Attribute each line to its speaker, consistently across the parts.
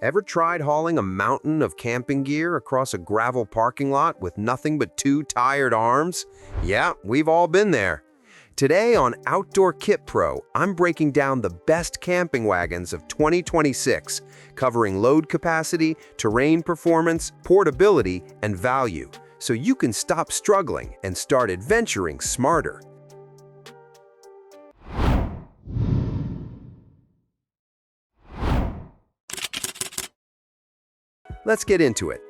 Speaker 1: Ever tried hauling a mountain of camping gear across a gravel parking lot with nothing but two tired arms? Yeah, we've all been there. Today on OutdoorKitPro, I'm breaking down the best camping wagons of 2026, covering load capacity, terrain performance, portability, and value, so you can stop struggling and start adventuring smarter. Let's get into it.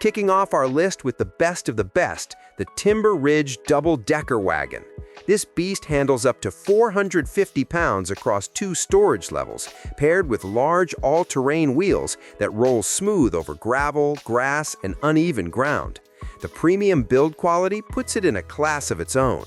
Speaker 1: Kicking off our list with the best of the best, the Timber Ridge Double-Decker Wagon. This beast handles up to 450 pounds across two storage levels, paired with large all-terrain wheels that roll smooth over gravel, grass, and uneven ground. The premium build quality puts it in a class of its own.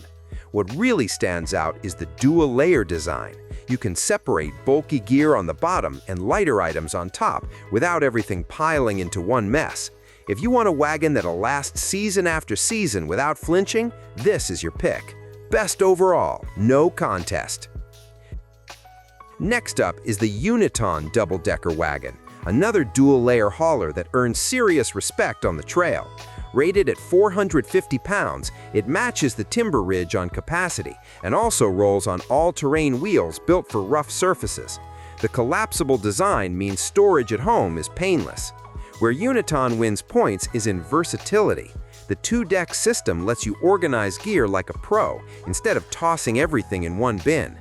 Speaker 1: What really stands out is the dual-layer design. You can separate bulky gear on the bottom and lighter items on top without everything piling into one mess. If you want a wagon that'll last season after season without flinching, this is your pick. Best overall, no contest. Next up is the UNITON double-decker wagon, another dual-layer hauler that earns serious respect on the trail. Rated at 450 pounds, it matches the Timber Ridge on capacity and also rolls on all-terrain wheels built for rough surfaces. The collapsible design means storage at home is painless. Where UNITON wins points is in versatility. The two-deck system lets you organize gear like a pro instead of tossing everything in one bin.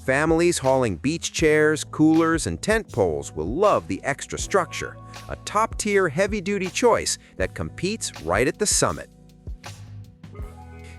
Speaker 1: Families hauling beach chairs, coolers, and tent poles will love the extra structure, a top-tier heavy-duty choice that competes right at the summit.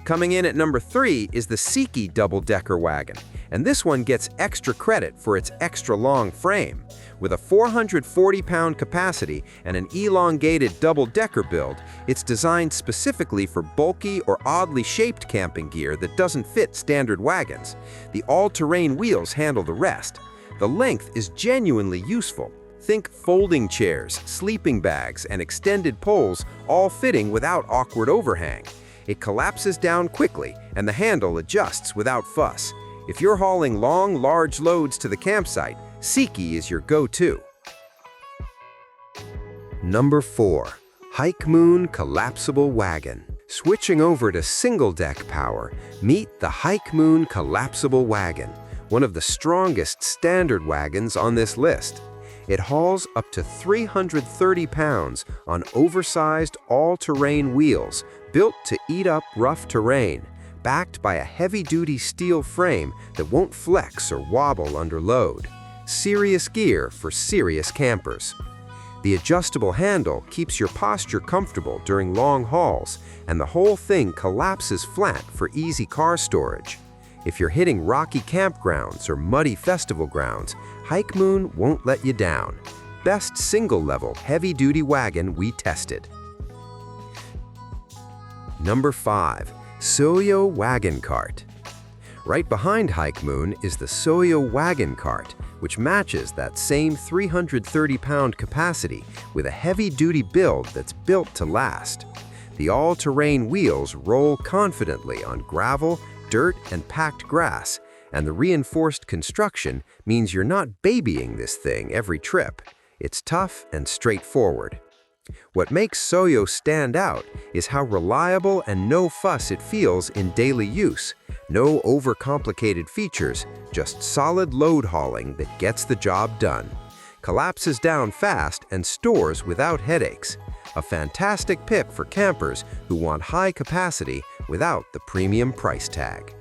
Speaker 1: Coming in at number 3 is the Sekey double-decker wagon, and this one gets extra credit for its extra-long frame. With a 440-pound capacity and an elongated double-decker build, it's designed specifically for bulky or oddly shaped camping gear that doesn't fit standard wagons. The all-terrain wheels handle the rest. The length is genuinely useful. Think folding chairs, sleeping bags, and extended poles, all fitting without awkward overhang. It collapses down quickly, and the handle adjusts without fuss. If you're hauling long, large loads to the campsite, Sekey is your go-to. Number 4. HIKEMOON Collapsible Wagon. Switching over to single-deck power, meet the HIKEMOON Collapsible Wagon, one of the strongest standard wagons on this list. It hauls up to 330 pounds on oversized all-terrain wheels built to eat up rough terrain, backed by a heavy-duty steel frame that won't flex or wobble under load. Serious gear for serious campers. The adjustable handle keeps your posture comfortable during long hauls, and the whole thing collapses flat for easy car storage. If you're hitting rocky campgrounds or muddy festival grounds, HIKEMOON won't let you down. Best single-level heavy-duty wagon we tested. Number 5. SYOCYO Wagon Cart. Right behind HIKEMOON is the SYOCYO Wagon Cart, which matches that same 330-pound capacity with a heavy-duty build that's built to last. The all-terrain wheels roll confidently on gravel, dirt, and packed grass, and the reinforced construction means you're not babying this thing every trip. It's tough and straightforward. What makes SYOCYO stand out is how reliable and no fuss it feels in daily use. No overcomplicated features, just solid load hauling that gets the job done. Collapses down fast and stores without headaches. A fantastic pick for campers who want high capacity without the premium price tag.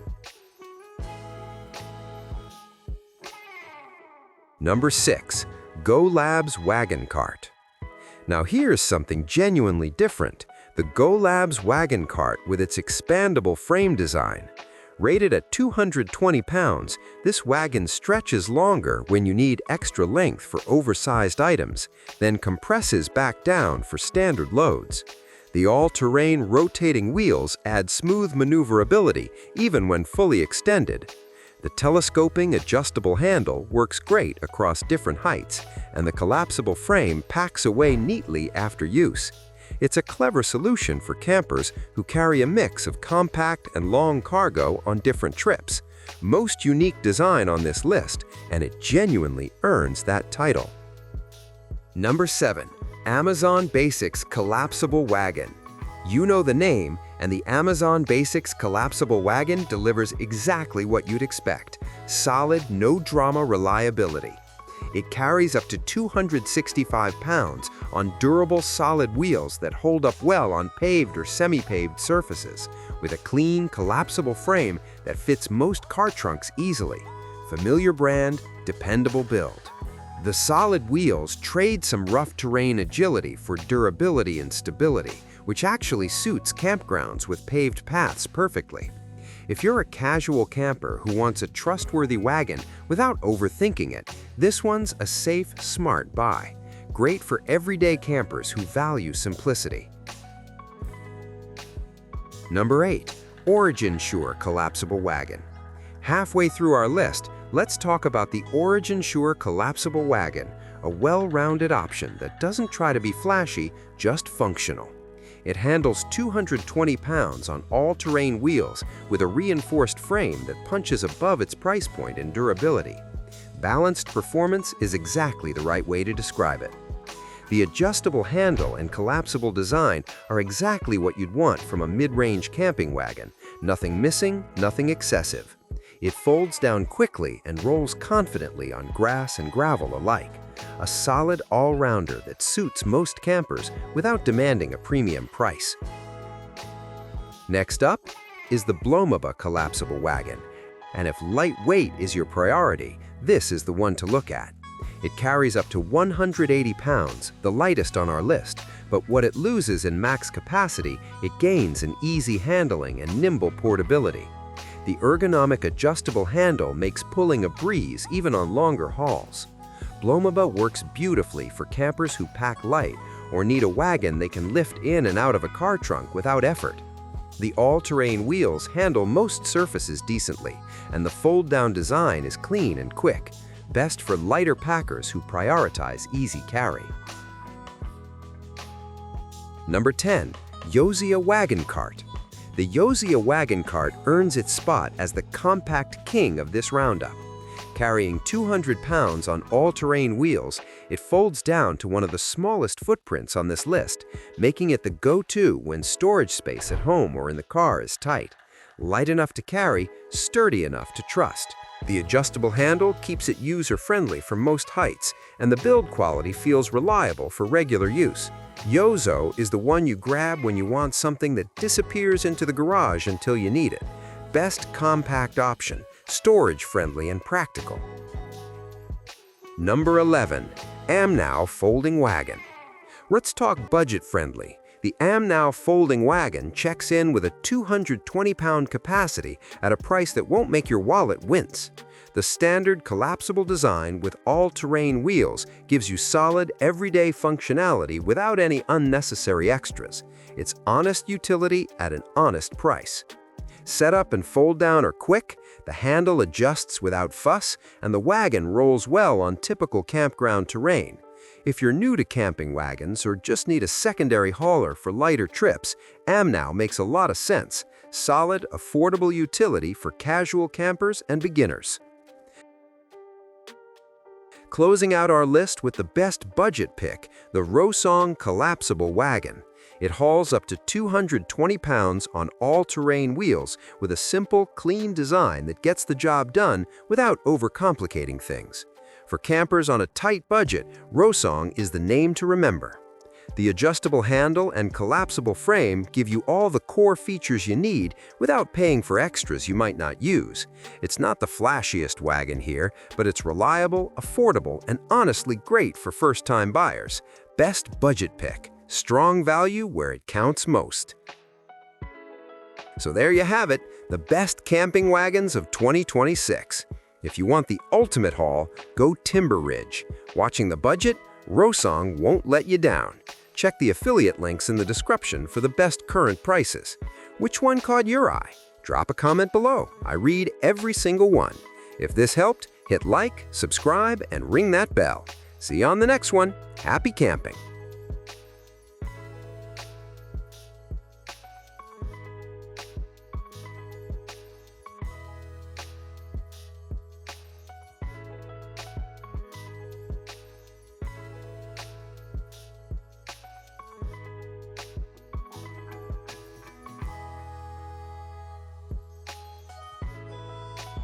Speaker 1: Number 6. GOLABS Wagon Cart. Now here's something genuinely different. The GOLABS Wagon Cart with its expandable frame design. Rated at 220 pounds, this wagon stretches longer when you need extra length for oversized items, then compresses back down for standard loads. The all-terrain rotating wheels add smooth maneuverability even when fully extended. The telescoping adjustable handle works great across different heights, and the collapsible frame packs away neatly after use. It's a clever solution for campers who carry a mix of compact and long cargo on different trips. Most unique design on this list, and it genuinely earns that title. Number 7. Amazon Basics Collapsible Wagon. You know the name, and the Amazon Basics Collapsible Wagon delivers exactly what you'd expect: solid, no-drama reliability. It carries up to 265 pounds on durable, solid wheels that hold up well on paved or semi-paved surfaces, with a clean, collapsible frame that fits most car trunks easily. Familiar brand, dependable build. The solid wheels trade some rough terrain agility for durability and stability, which actually suits campgrounds with paved paths perfectly. If you're a casual camper who wants a trustworthy wagon without overthinking it, this one's a safe, smart buy. Great for everyday campers who value simplicity. Number 8. Originsure Collapsible Wagon. Halfway through our list, let's talk about the Originsure Collapsible Wagon, a well-rounded option that doesn't try to be flashy, just functional. It handles 220 pounds on all-terrain wheels with a reinforced frame that punches above its price point in durability. Balanced performance is exactly the right way to describe it. The adjustable handle and collapsible design are exactly what you'd want from a mid-range camping wagon. Nothing missing, nothing excessive. It folds down quickly and rolls confidently on grass and gravel alike. A solid all-rounder that suits most campers without demanding a premium price. Next up is the Blomoba Collapsible Wagon. And if lightweight is your priority, this is the one to look at. It carries up to 180 pounds, the lightest on our list, but what it loses in max capacity, it gains in easy handling and nimble portability. The ergonomic adjustable handle makes pulling a breeze even on longer hauls. Blomoba works beautifully for campers who pack light or need a wagon they can lift in and out of a car trunk without effort. The all-terrain wheels handle most surfaces decently, and the fold-down design is clean and quick, best for lighter packers who prioritize easy carry. Number 10. Yozoia Wagon Cart. The Yozoia Wagon Cart earns its spot as the compact king of this roundup. Carrying 200 pounds on all-terrain wheels, it folds down to one of the smallest footprints on this list, making it the go-to when storage space at home or in the car is tight. Light enough to carry, sturdy enough to trust. The adjustable handle keeps it user-friendly for most heights, and the build quality feels reliable for regular use. Yozo is the one you grab when you want something that disappears into the garage until you need it. Best compact option. Storage-friendly and practical. Number 11. AmNow Folding Wagon. Let's talk budget-friendly. The AmNow Folding Wagon checks in with a 220-pound capacity at a price that won't make your wallet wince. The standard collapsible design with all-terrain wheels gives you solid, everyday functionality without any unnecessary extras. It's honest utility at an honest price. Setup and fold down are quick, the handle adjusts without fuss, and the wagon rolls well on typical campground terrain. If you're new to camping wagons or just need a secondary hauler for lighter trips, AmNow makes a lot of sense. Solid, affordable utility for casual campers and beginners. Closing out our list with the best budget pick, the ROSONG Collapsible Wagon. It hauls up to 220 pounds on all-terrain wheels with a simple, clean design that gets the job done without overcomplicating things. For campers on a tight budget, ROSONG is the name to remember. The adjustable handle and collapsible frame give you all the core features you need without paying for extras you might not use. It's not the flashiest wagon here, but it's reliable, affordable, and honestly great for first-time buyers. Best budget pick. Strong value where it counts most. So there you have it, the best camping wagons of 2026. If you want the ultimate haul, go Timber Ridge. Watching the budget, ROSONG won't let you down. Check the affiliate links in the description for the best current prices. Which one caught your eye? Drop a comment below. I read every single one. If this helped, hit like, subscribe, and ring that bell. See you on the next one. Happy camping!